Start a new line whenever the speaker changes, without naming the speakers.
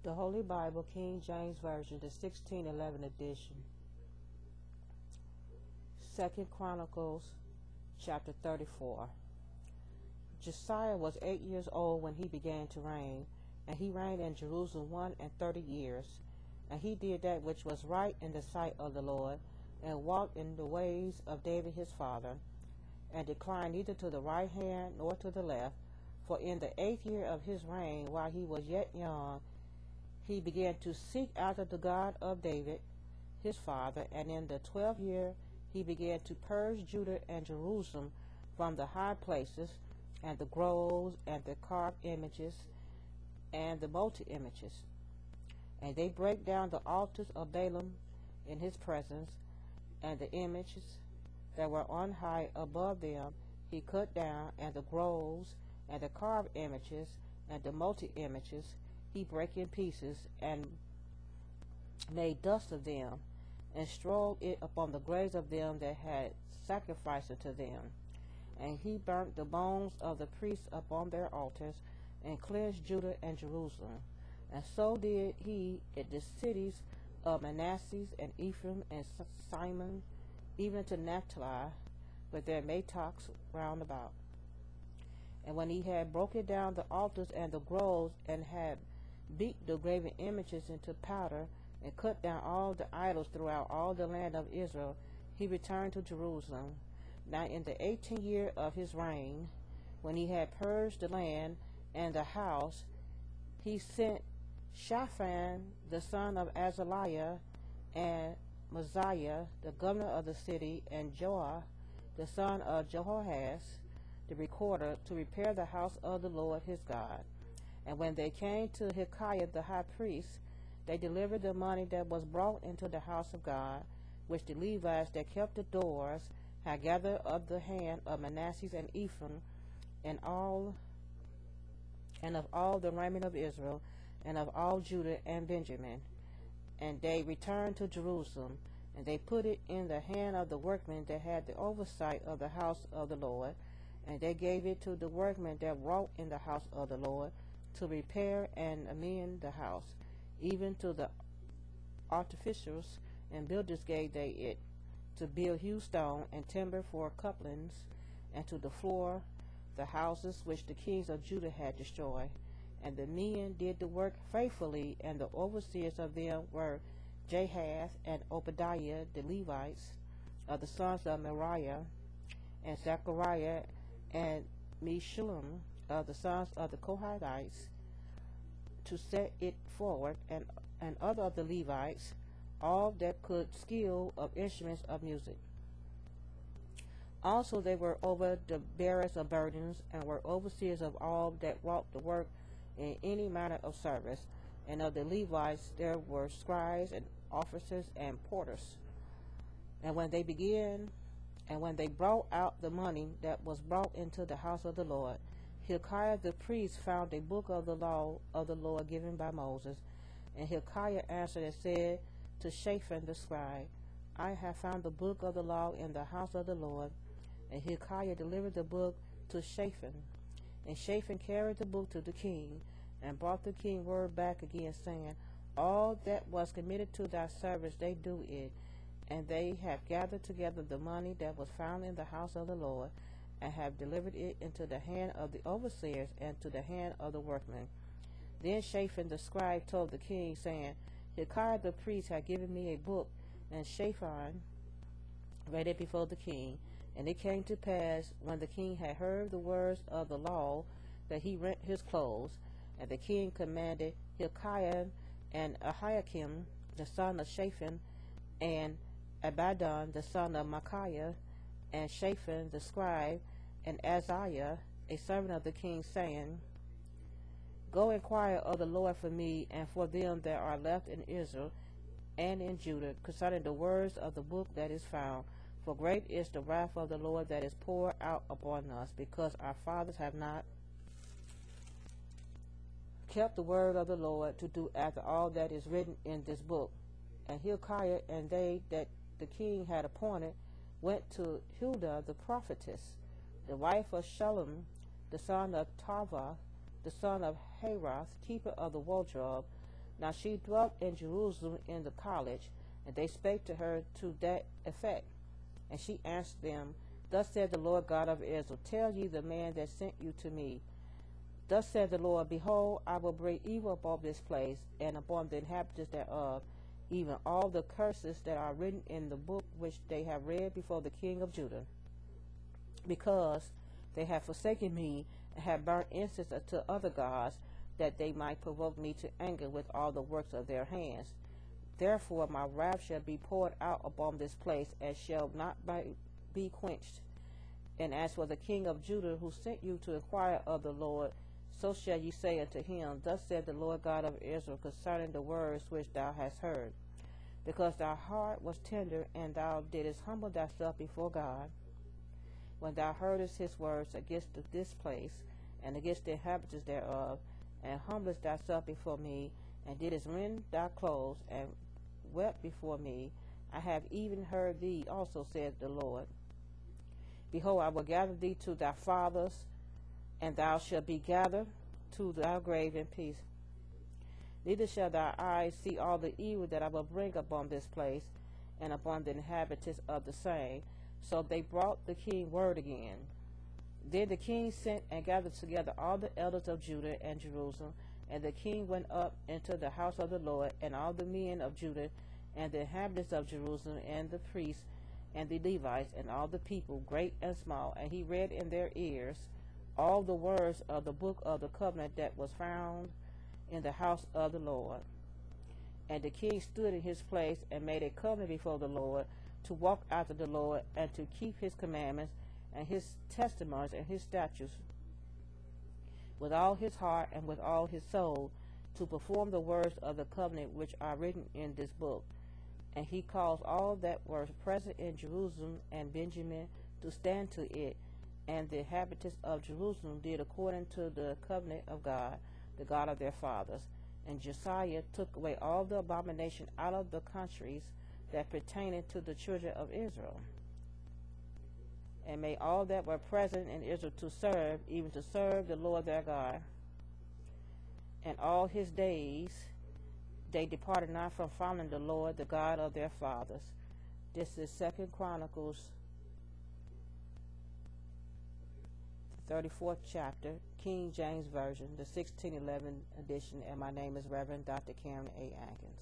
The Holy Bible, King James Version, the 1611 edition. 2 Chronicles, chapter 34. Josiah was 8 years old when he began to reign, and he reigned in Jerusalem 31 years. And he did that which was right in the sight of the Lord, and walked in the ways of David his father, and declined neither to the right hand nor to the left. For in the 8th year of his reign, while he was yet young, he began to seek after the God of David his father, and in the 12th year he began to purge Judah and Jerusalem from the high places, and the groves, and the carved images, and the molten images. And they break down the altars of Balaam in his presence, and the images that were on high above them he cut down, and the groves, and the carved images, and the molten images he brake in pieces, and made dust of them, and strewed it upon the graves of them that had sacrificed unto them. And he burnt the bones of the priests upon their altars, and cleansed Judah and Jerusalem. And so did he in the cities of Manasseh and Ephraim and Simon, even to Naphtali, with their mattocks round about. And when he had broken down the altars and the groves, and had beat the graven images into powder, and cut down all the idols throughout all the land of Israel, he returned to Jerusalem. Now in the 18th year of his reign, when he had purged the land and the house, he sent Shaphan the son of Azaliah, and Mosiah the governor of the city, and Joah the son of Jehoahaz the recorder, to repair the house of the Lord his God. And when they came to Hilkiah the high priest, they delivered the money that was brought into the house of God, which the Levites that kept the doors had gathered of the hand of Manasseh and Ephraim, and of all the remnant of Israel, and of all Judah and Benjamin. And they returned to Jerusalem, and they put it in the hand of the workmen that had the oversight of the house of the Lord, and they gave it to the workmen that wrought in the house of the Lord, to repair and amend the house. Even to the artificers and builders gave they it, to build hewn stone and timber for couplings, and to the floor the houses which the kings of Judah had destroyed. And the men did the work faithfully, and the overseers of them were Jahath and Obadiah the Levites, of the sons of Meriah, and Zechariah and Meshullam, of the sons of the Kohathites, to set it forward, and other of the Levites, all that could skill of instruments of music. Also they were over the bearers of burdens, and were overseers of all that wrought the work in any manner of service. And of the Levites there were scribes and officers and porters. And when they brought out the money that was brought into the house of the Lord, Hilkiah the priest found a book of the law of the Lord given by Moses. And Hilkiah answered and said to Shaphan the scribe, I have found the book of the law in the house of the Lord. And Hilkiah delivered the book to Shaphan. And Shaphan carried the book to the king, and brought the king word back again, saying, All that was committed to thy service they do it, and they have gathered together the money that was found in the house of the Lord, and have delivered it into the hand of the overseers, and to the hand of the workmen. Then Shaphan the scribe told the king, saying, Hilkiah the priest had given me a book. And Shaphan read it before the king. And it came to pass, when the king had heard the words of the law, that he rent his clothes. And the king commanded Hilkiah and Ahikam the son of Shaphan, and Abidan the son of Micaiah, and Shaphan the scribe, and Azariah a servant of the king, saying, Go inquire of the Lord for me, and for them that are left in Israel and in Judah, concerning the words of the book that is found. For great is the wrath of the Lord that is poured out upon us, because our fathers have not kept the word of the Lord, to do after all that is written in this book. And Hilkiah and they that the king had appointed went to Huldah the prophetess, the wife of Shallum, the son of Tarva, the son of Herath, keeper of the wardrobe, Now she dwelt in Jerusalem in the college, and they spake to her to that effect. And she answered them, Thus said the Lord God of Israel, Tell ye the man that sent you to me. Thus said the Lord, Behold, I will bring evil upon this place, and upon the inhabitants thereof, even all the curses that are written in the book which they have read before the king of Judah, because they have forsaken me, and have burnt incense unto other gods, that they might provoke me to anger with all the works of their hands. Therefore my wrath shall be poured out upon this place, and shall not be quenched. And as for the king of Judah, who sent you to inquire of the Lord, so shall ye say unto him, Thus said the Lord God of Israel concerning the words which thou hast heard. Because thy heart was tender, and thou didst humble thyself before God, when thou heardest his words against this place, and against the inhabitants thereof, and humblest thyself before me, and didst rend thy clothes, and wept before me, I have even heard thee also, said the Lord. Behold, I will gather thee to thy fathers, and thou shalt be gathered to thy grave in peace. Neither shall thy eyes see all the evil that I will bring upon this place, and upon the inhabitants of the same. So they brought the king word again. Then the king sent and gathered together all the elders of Judah and Jerusalem, and the king went up into the house of the Lord, and all the men of Judah, and the inhabitants of Jerusalem, and the priests, and the Levites, and all the people, great and small, and he read in their ears all the words of the book of the covenant that was found in the house of the Lord. And the king stood in his place, and made a covenant before the Lord, to walk after the Lord, and to keep his commandments, and his testimonies, and his statutes, with all his heart and with all his soul, to perform the words of the covenant which are written in this book. And he caused all that were present in Jerusalem and Benjamin to stand to it, and the inhabitants of Jerusalem did according to the covenant of God, the God of their fathers. And Josiah took away all the abomination out of the countries that pertained to the children of Israel, and made all that were present in Israel to serve, even to serve the Lord their God. And all his days they departed not from following the Lord, the God of their fathers. This is 2 Chronicles, the 34th chapter, King James Version, the 1611 edition, and my name is Reverend Dr. Karen A. Atkins.